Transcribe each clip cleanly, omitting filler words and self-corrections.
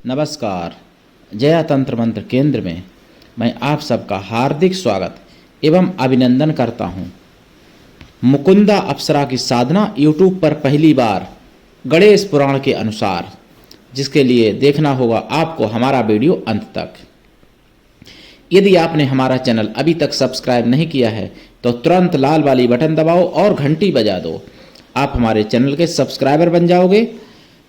नमस्कार। जया तंत्र मंत्र केंद्र में मैं आप सबका हार्दिक स्वागत एवं अभिनंदन करता हूं। मुकुंदा अप्सरा की साधना यूट्यूब पर पहली बार गणेश पुराण के अनुसार, जिसके लिए देखना होगा आपको हमारा वीडियो अंत तक। यदि आपने हमारा चैनल अभी तक सब्सक्राइब नहीं किया है तो तुरंत लाल वाली बटन दबाओ और घंटी बजा दो। आप हमारे चैनल के सब्सक्राइबर बन जाओगे।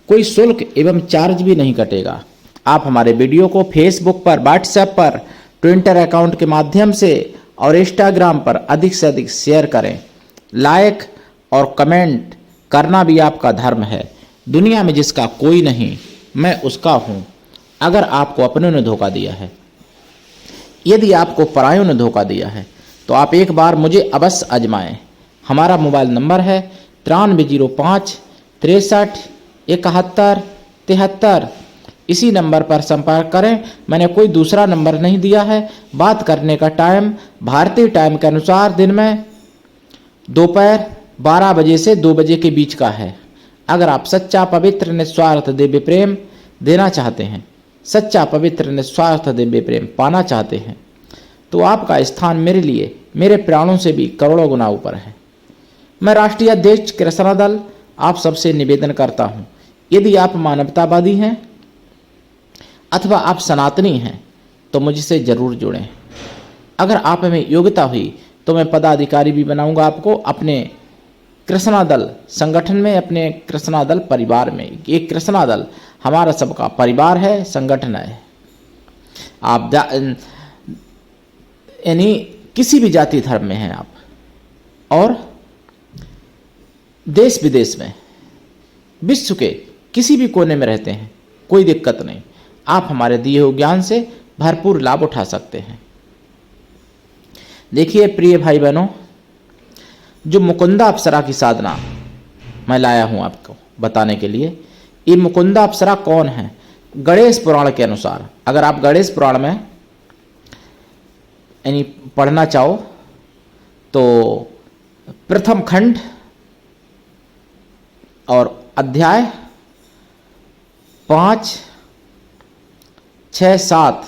कोई शुल्क एवं चार्ज भी नहीं कटेगा। आप हमारे वीडियो को फेसबुक पर, व्हाट्सएप पर, ट्विटर अकाउंट के माध्यम से और इंस्टाग्राम पर अधिक से अधिक शेयर करें। लाइक और कमेंट करना भी आपका धर्म है। दुनिया में जिसका कोई नहीं, मैं उसका हूँ। अगर आपको अपनों ने धोखा दिया है, यदि आपको परायों ने धोखा दिया है, तो आप एक बार मुझे अवश्य आजमाएं। हमारा मोबाइल नंबर है 9305 63 71 73। इसी नंबर पर संपर्क करें। मैंने कोई दूसरा नंबर नहीं दिया है। बात करने का टाइम भारतीय टाइम के अनुसार दिन में दोपहर 12 बजे से 2 बजे के बीच का है। अगर आप सच्चा पवित्र निस्वार्थ दिव्य प्रेम देना चाहते हैं, सच्चा पवित्र निस्वार्थ दिव्य प्रेम पाना चाहते हैं, तो आपका स्थान मेरे लिए मेरे प्राणों से भी करोड़ों गुना ऊपर है। मैं राष्ट्रीय अध्यक्ष कृष्णा दल आप सबसे निवेदन करता हूं, यदि आप मानवतावादी हैं अथवा आप सनातनी हैं तो मुझसे जरूर जुड़ें। अगर आप में योग्यता हुई तो मैं पदाधिकारी भी बनाऊंगा आपको अपने कृष्णा दल संगठन में, अपने कृष्णा दल परिवार में। ये कृष्णा दल हमारा सबका परिवार है, संगठन है। आप यानी किसी भी जाति धर्म में हैं आप, और देश विदेश में, विश्व के किसी भी कोने में रहते हैं, कोई दिक्कत नहीं। आप हमारे दिए हुए ज्ञान से भरपूर लाभ उठा सकते हैं। देखिए प्रिय भाई बहनों, जो मुकुंदा अप्सरा की साधना मैं लाया हूं आपको बताने के लिए, ये मुकुंदा अप्सरा कौन है? गणेश पुराण के अनुसार, अगर आप गणेश पुराण में यानी पढ़ना चाहो तो प्रथम खंड और अध्याय 5, 6, 7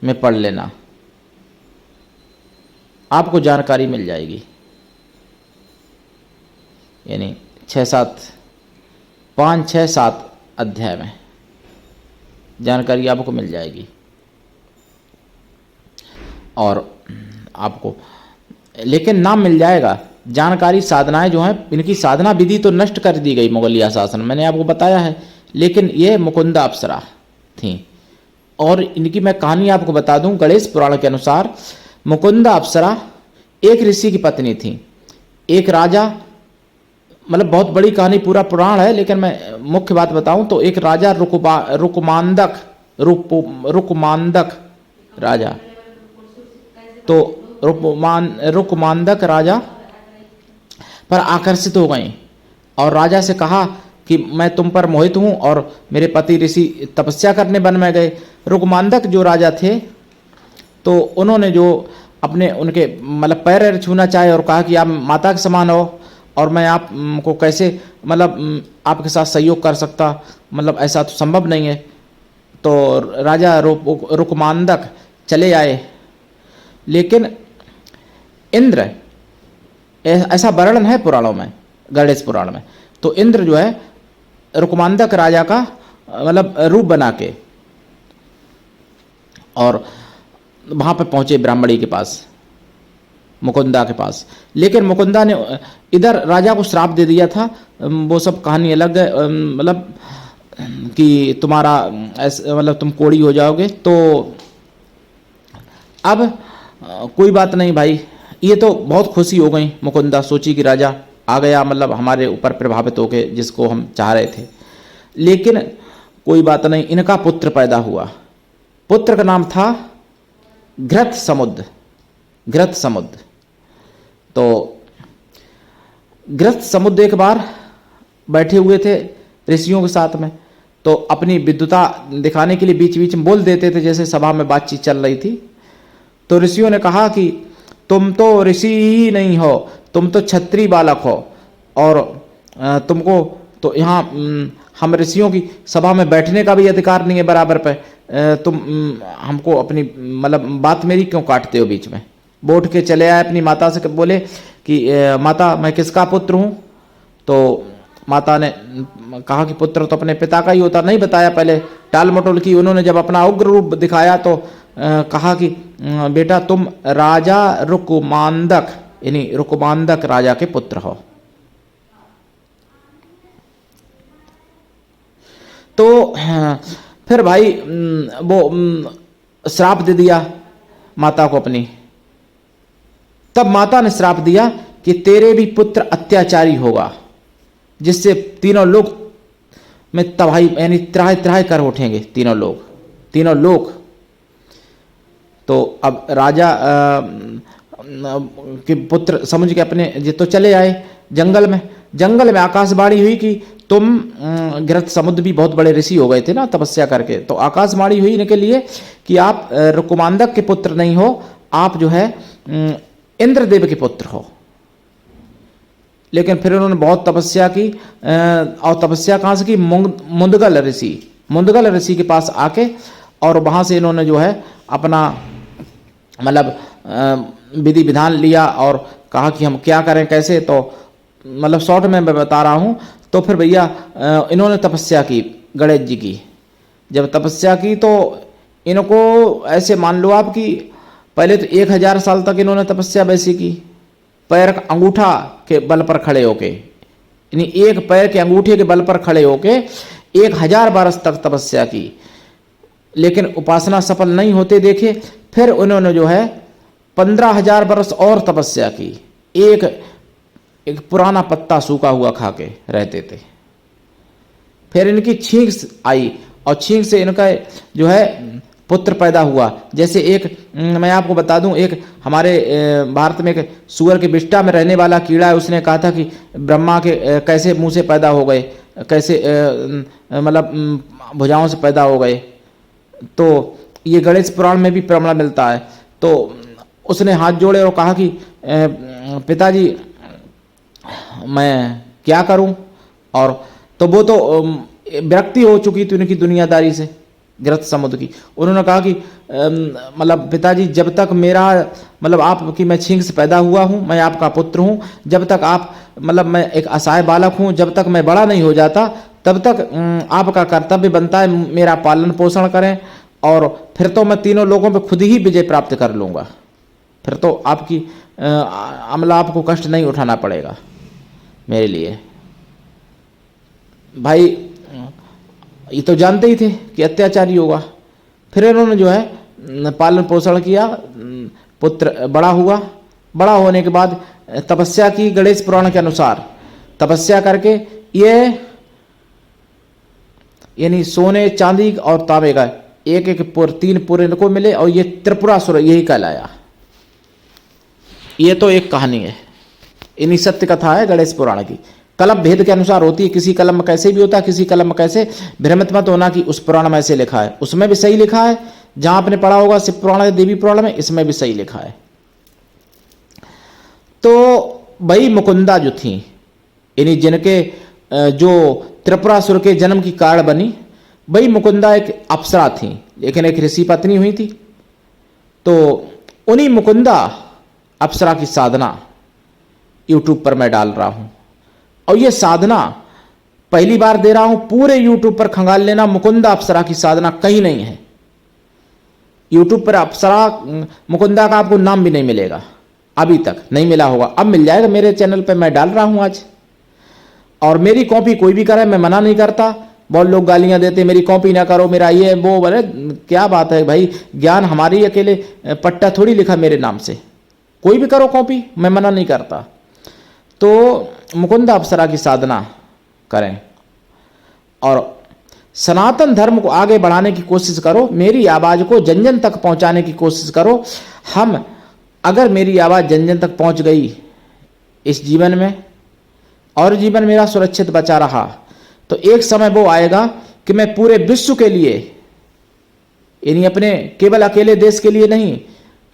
में पढ़ लेना, आपको जानकारी मिल जाएगी। यानी 5, 6, 7 अध्याय में जानकारी आपको मिल जाएगी। और आपको लेकिन नाम मिल जाएगा। जानकारी साधनाएं जो हैं, इनकी साधना विधि तो नष्ट कर दी गई मुगलिया शासन, मैंने आपको बताया है, लेकिन ये मुकुंदा अप्सरा थी। और इनकी मैं कहानी आपको बता दूं। गणेश पुराण के अनुसार मुकुंदा अप्सरा एक ऋषि की पत्नी थी। एक राजा, मतलब बहुत बड़ी कहानी, पूरा पुराण है, लेकिन मैं मुख्य बात बताऊं तो एक राजा रुकमांदक राजा, तो रुकमांदक राजा पर आकर्षित हो गई और राजा से कहा कि मैं तुम पर मोहित हूं, और मेरे पति ऋषि तपस्या करने वन में गए। रुकमांदक जो राजा थे, तो उन्होंने जो उनके मतलब पैर छूना चाहे और कहा कि आप माता के समान हो और मैं आपको कैसे मतलब आपके साथ सहयोग कर सकता, मतलब ऐसा तो संभव नहीं है। तो राजा रुकमांदक चले आए, लेकिन इंद्र, ऐसा वर्णन है पुराणों में, गणेश पुराण में, तो इंद्र जो है रुकमांदक राजा का मतलब रूप बना के और वहां पर पहुंचे ब्राह्मणी के पास, मुकुंदा के पास। लेकिन मुकुंदा ने इधर राजा को श्राप दे दिया था। वो सब कहानी अलग है, मतलब कि तुम्हारा मतलब तुम कोड़ी हो जाओगे। तो अब कोई बात नहीं भाई, ये तो बहुत खुशी हो गई मुकुंदा, सोची कि राजा आ गया, मतलब हमारे ऊपर प्रभावित होके, जिसको हम चाह रहे थे। लेकिन कोई बात नहीं, इनका पुत्र पैदा हुआ। पुत्र का नाम था घृत समुद्र। घृत समुद्र। तो घृत समुद्र एक बार बैठे हुए थे ऋषियों के साथ में, तो अपनी विद्वता दिखाने के लिए बीच बीच में बोल देते थे, जैसे सभा में बातचीत चल रही थी। तो ऋषियों ने कहा कि तुम तो ऋषि ही नहीं हो, तुम तो क्षत्रिय बालक हो, और तुमको तो यहाँ हम ऋषियों की सभा में बैठने का भी अधिकार नहीं है बराबर पे। तुम हमको अपनी मतलब बात मेरी क्यों काटते हो बीच में? वो उठ के चले आए अपनी माता से, बोले कि माता मैं किसका पुत्र हूँ? तो माता ने कहा कि पुत्र तो अपने पिता का ही होता। नहीं बताया, पहले टाल मटोल की। उन्होंने जब अपना उग्र रूप दिखाया तो कहा कि बेटा तुम राजा रुकुमांदक यानी रुकुमांदक राजा के पुत्र हो। तो फिर भाई वो श्राप दे दिया माता को अपनी। तब माता ने श्राप दिया कि तेरे भी पुत्र अत्याचारी होगा, जिससे तीनों लोग में तबाही यानी त्राह त्राह कर उठेंगे तीनों लोग। तो अब राजा के पुत्र समझ के अपने ये तो चले आए जंगल में आकाशवाणी हुई कि तुम गिरथ समुद्र भी बहुत बड़े ऋषि हो गए थे ना तपस्या करके। तो आकाशवाणी हुई इनके लिए कि आप रुकुमांदक के पुत्र नहीं हो, आप जो है इंद्रदेव के पुत्र हो। लेकिन फिर उन्होंने बहुत तपस्या की और तपस्या कहाँ से की? मुंदगल ऋषि के पास आके, और वहाँ से इन्होंने जो है अपना मतलब विधि विधान लिया और कहा कि हम क्या करें कैसे। तो मतलब शॉर्ट में मैं बता रहा हूँ। तो फिर भैया इन्होंने तपस्या की गणेश जी की। जब तपस्या की तो इनको ऐसे मान लो आप कि पहले तो 1000 साल तक इन्होंने तपस्या वैसी की, पैर का अंगूठा के बल पर खड़े होके, यानी एक पैर के अंगूठे के बल पर खड़े होके 1000 बरस तक तपस्या की। लेकिन उपासना सफल नहीं होते देखे। फिर उन्होंने जो है 15,000 बरस और तपस्या की। एक पुराना पत्ता सूखा हुआ खा के रहते थे। फिर इनकी छींक आई और छींक से इनका जो है पुत्र पैदा हुआ। जैसे एक मैं आपको बता दूं, एक हमारे भारत में एक सूअर के विष्ठा में रहने वाला कीड़ा है। उसने कहा था कि ब्रह्मा के कैसे मुंह से पैदा हो गए, कैसे मतलब भुजाओं से पैदा हो गए। तो ये गणेश पुराण में भी प्रमाण मिलता है। तो उसने हाथ जोड़े और कहा कि पिताजी मैं क्या करूं? और तो वो तो विरक्ति हो चुकी थी उनकी दुनियादारी से, गिरथ समुद्र की। उन्होंने कहा कि मतलब पिताजी जब तक मेरा मतलब आपकी मैं छींक से पैदा हुआ हूँ, मैं आपका पुत्र हूँ, जब तक आप मतलब मैं एक असहाय बालक हूँ, जब तक मैं बड़ा नहीं हो जाता तब तक आपका कर्तव्य बनता है मेरा पालन पोषण करें, और फिर तो मैं तीनों लोगों पे खुद ही विजय प्राप्त कर लूँगा। फिर तो आपकी अमला आपको कष्ट नहीं उठाना पड़ेगा मेरे लिए। भाई ये तो जानते ही थे कि अत्याचारी होगा। फिर इन्होंने जो है पालन पोषण किया, पुत्र बड़ा हुआ। बड़ा होने के बाद तपस्या की गणेश पुराण के अनुसार। तपस्या करके ये यानी सोने चांदी और तांबे का एक एक पुर 3 पुर इनको मिले और ये त्रिपुरासुर यही कहलाया। ये तो एक कहानी है, इन्हीं सत्य कथा है गणेश पुराण की। कलम भेद के अनुसार होती है, किसी कलम में कैसे भी होता है, किसी कलम में कैसे। भ्रमित मत होना कि उस पुराण में ऐसे लिखा है, उसमें भी सही लिखा है। जहां आपने पढ़ा होगा शिव पुराण देवी पुराण में, इसमें भी सही लिखा है। तो वही मुकुंदा जो थी, यानी जिनके जो त्रिपुरासुर के जन्म की कारण बनी, वही मुकुंदा एक अप्सरा थी, लेकिन एक ऋषि पत्नी हुई थी। तो उन्हीं मुकुंदा अप्सरा की साधना YouTube पर मैं डाल रहा हूं। और ये साधना पहली बार दे रहा हूं, पूरे YouTube पर खंगाल लेना, मुकुंदा अप्सरा की साधना कहीं नहीं है। YouTube पर अप्सरा मुकुंदा का आपको नाम भी नहीं मिलेगा, अभी तक नहीं मिला होगा, अब मिल जाएगा। मेरे चैनल पे मैं डाल रहा हूं आज। और मेरी कॉपी कोई भी करे, मैं मना नहीं करता। बहुत लोग गालियां देते मेरी कॉपी ना करो, मेरा ये वो। बोले क्या बात है भाई, ज्ञान हमारी अकेले पट्टा थोड़ी लिखा मेरे नाम से। कोई भी करो कॉपी, मैं मना नहीं करता। तो मुकुंदा अप्सरा की साधना करें और सनातन धर्म को आगे बढ़ाने की कोशिश करो। मेरी आवाज को जन जन तक पहुंचाने की कोशिश करो। हम अगर मेरी आवाज जन जन तक पहुंच गई इस जीवन में, और जीवन मेरा सुरक्षित बचा रहा, तो एक समय वो आएगा कि मैं पूरे विश्व के लिए, यानी अपने केवल अकेले देश के लिए नहीं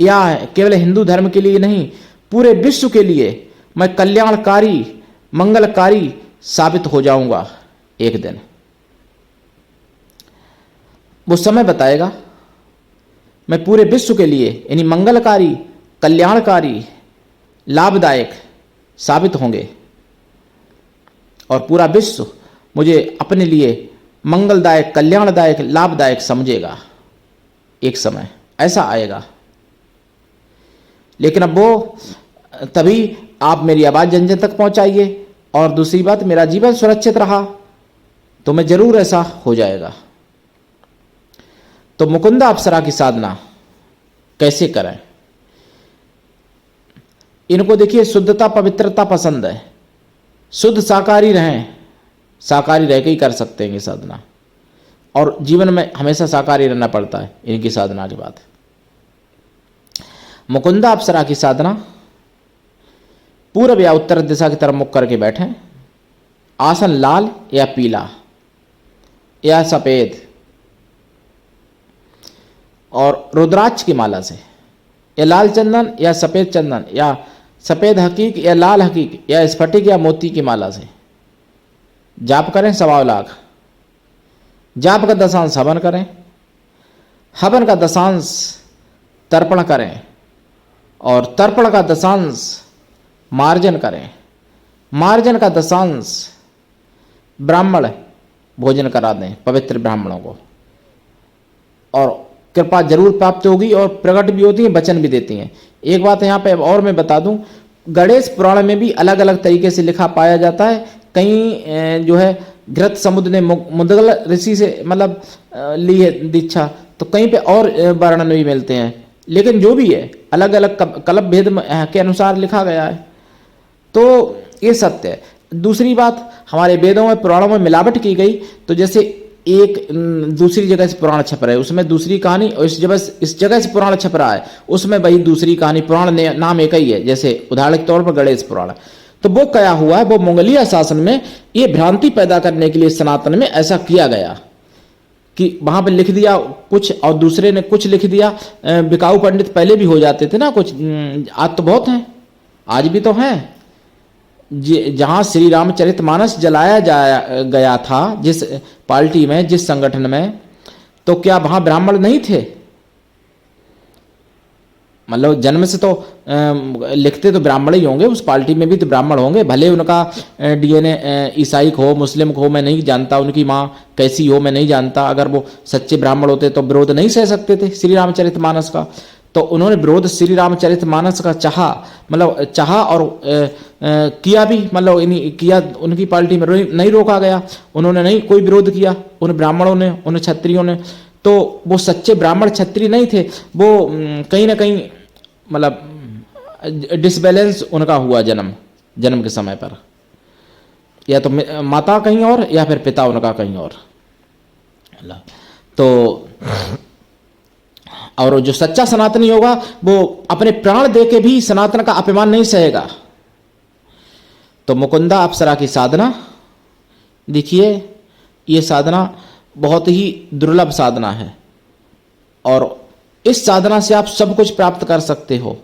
या केवल हिंदू धर्म के लिए नहीं, पूरे विश्व के लिए मैं कल्याणकारी मंगलकारी साबित हो जाऊंगा एक दिन। वो समय बताएगा। मैं पूरे विश्व के लिए यानी मंगलकारी, कल्याणकारी, लाभदायक साबित होंगे और पूरा विश्व मुझे अपने लिए मंगलदायक, कल्याणदायक, लाभदायक समझेगा। एक समय ऐसा आएगा। लेकिन अब वो तभी आप मेरी आवाज़ जन जन तक पहुंचाइए और दूसरी बात, मेरा जीवन सुरक्षित रहा तो मैं जरूर ऐसा हो जाएगा। तो मुकुंदा अप्सरा की साधना कैसे करें? इनको देखिए, शुद्धता, पवित्रता पसंद है। शुद्ध शाकाहारी रहें, शाकाहारी रह के ही कर सकते हैं ये साधना, और जीवन में हमेशा शाकाहारी रहना पड़ता है इनकी साधना के बाद। मुकुंदा अप्सरा की साधना, पूर्व या उत्तर दिशा की तरफ मुख करके बैठें। आसन लाल या पीला या सफेद, और रुद्राक्ष की माला से, या लाल चंदन या सफेद चंदन या सफेद हकीक या लाल हकीक या स्फटिक या मोती की माला से जाप करें 1.25 लाख। जाप का 10 हवन करें, हवन का 10 तर्पण करें, और तर्पण का 10 मार्जन करें। मार्जन का 10 ब्राह्मण भोजन करा दें, पवित्र ब्राह्मणों को, और कृपा जरूर प्राप्त होगी, और प्रकट भी होती है, वचन भी देती हैं। एक बात यहाँ पे और मैं बता दूं, गणेश पुराण में भी अलग अलग तरीके से लिखा पाया जाता है। कहीं जो है घृत समुद्र ने मुदगल ऋषि से मतलब ली है दीक्षा, तो कहीं पे और वर्णन भी मिलते हैं। लेकिन जो भी है अलग अलग कल्प भेद के अनुसार लिखा गया है, तो ये सत्य है। दूसरी बात, हमारे वेदों में, पुराणों में मिलावट की गई, तो जैसे एक दूसरी जगह से पुराण छप रहा है, उसमें दूसरी कहानी, और इस जगह से पुराण छप रहा है, उसमें वही दूसरी कहानी, पुराण नाम एक ही है। जैसे उदाहरण के तौर पर गणेश पुराण, तो वो क्या हुआ है, वो मंगोलिया शासन में ये भ्रांति पैदा करने के लिए सनातन में ऐसा किया गया कि वहां पर लिख दिया कुछ और दूसरे ने कुछ लिख दिया। बिकाऊ पंडित पहले भी हो जाते थे ना कुछ, आज तो बहुत हैं, आज भी तो हैं। जहां श्री रामचरितमानस जलाया गया था, जिस पार्टी में, जिस संगठन में, तो क्या वहां ब्राह्मण नहीं थे? मतलब जन्म से तो लिखते तो ब्राह्मण ही होंगे, उस पार्टी में भी तो ब्राह्मण होंगे, भले उनका डीएनए ईसाई हो, मुस्लिम हो, मैं नहीं जानता, उनकी माँ कैसी हो मैं नहीं जानता। अगर वो सच्चे ब्राह्मण होते तो विरोध नहीं सह सकते थे श्री रामचरितमानस का, तो उन्होंने विरोध श्री रामचरितमानस का चाहा और किया भी, मतलब किया, उनकी पार्टी में नहीं रोका गया, उन्होंने नहीं कोई विरोध किया, उन ब्राह्मणों ने, उन क्षत्रियों ने। तो वो सच्चे ब्राह्मण क्षत्रिय नहीं थे, वो कहीं ना कहीं मतलब डिसबैलेंस उनका हुआ जन्म के समय पर, या तो माता कहीं और या फिर पिता उनका कहीं और। तो और जो सच्चा सनातनी होगा वो अपने प्राण दे के भी सनातन का अपमान नहीं सहेगा। तो मुकुंदा अप्सरा की साधना देखिए, ये साधना बहुत ही दुर्लभ साधना है, और इस साधना से आप सब कुछ प्राप्त कर सकते हो।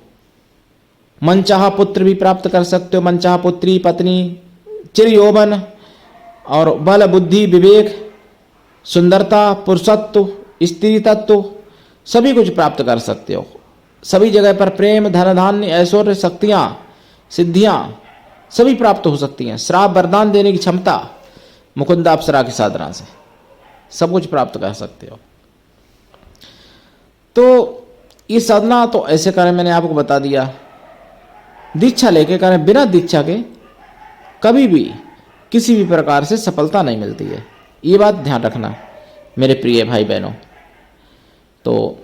मनचाहा पुत्र भी प्राप्त कर सकते हो, मनचाहा पुत्री, पत्नी, चिर यौवन और बल, बुद्धि, विवेक, सुंदरता, पुरुषत्व, स्त्री तत्व, सभी कुछ प्राप्त कर सकते हो। सभी जगह पर प्रेम, धन, धान्य, ऐश्वर्य, शक्तियां, सिद्धियां सभी प्राप्त हो सकती हैं। श्राप वरदान देने की क्षमता मुकुंदा अप्सरा की साधना से सब कुछ प्राप्त कर सकते हो। तो ये साधना तो ऐसे करें, मैंने आपको बता दिया। दीक्षा लेके करें, बिना दीक्षा के कभी भी किसी भी प्रकार से सफलता नहीं मिलती है, ये बात ध्यान रखना मेरे प्रिय भाई बहनों। तो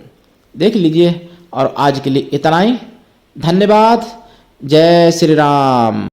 देख लीजिए, और आज के लिए इतना ही। धन्यवाद। जय श्री राम।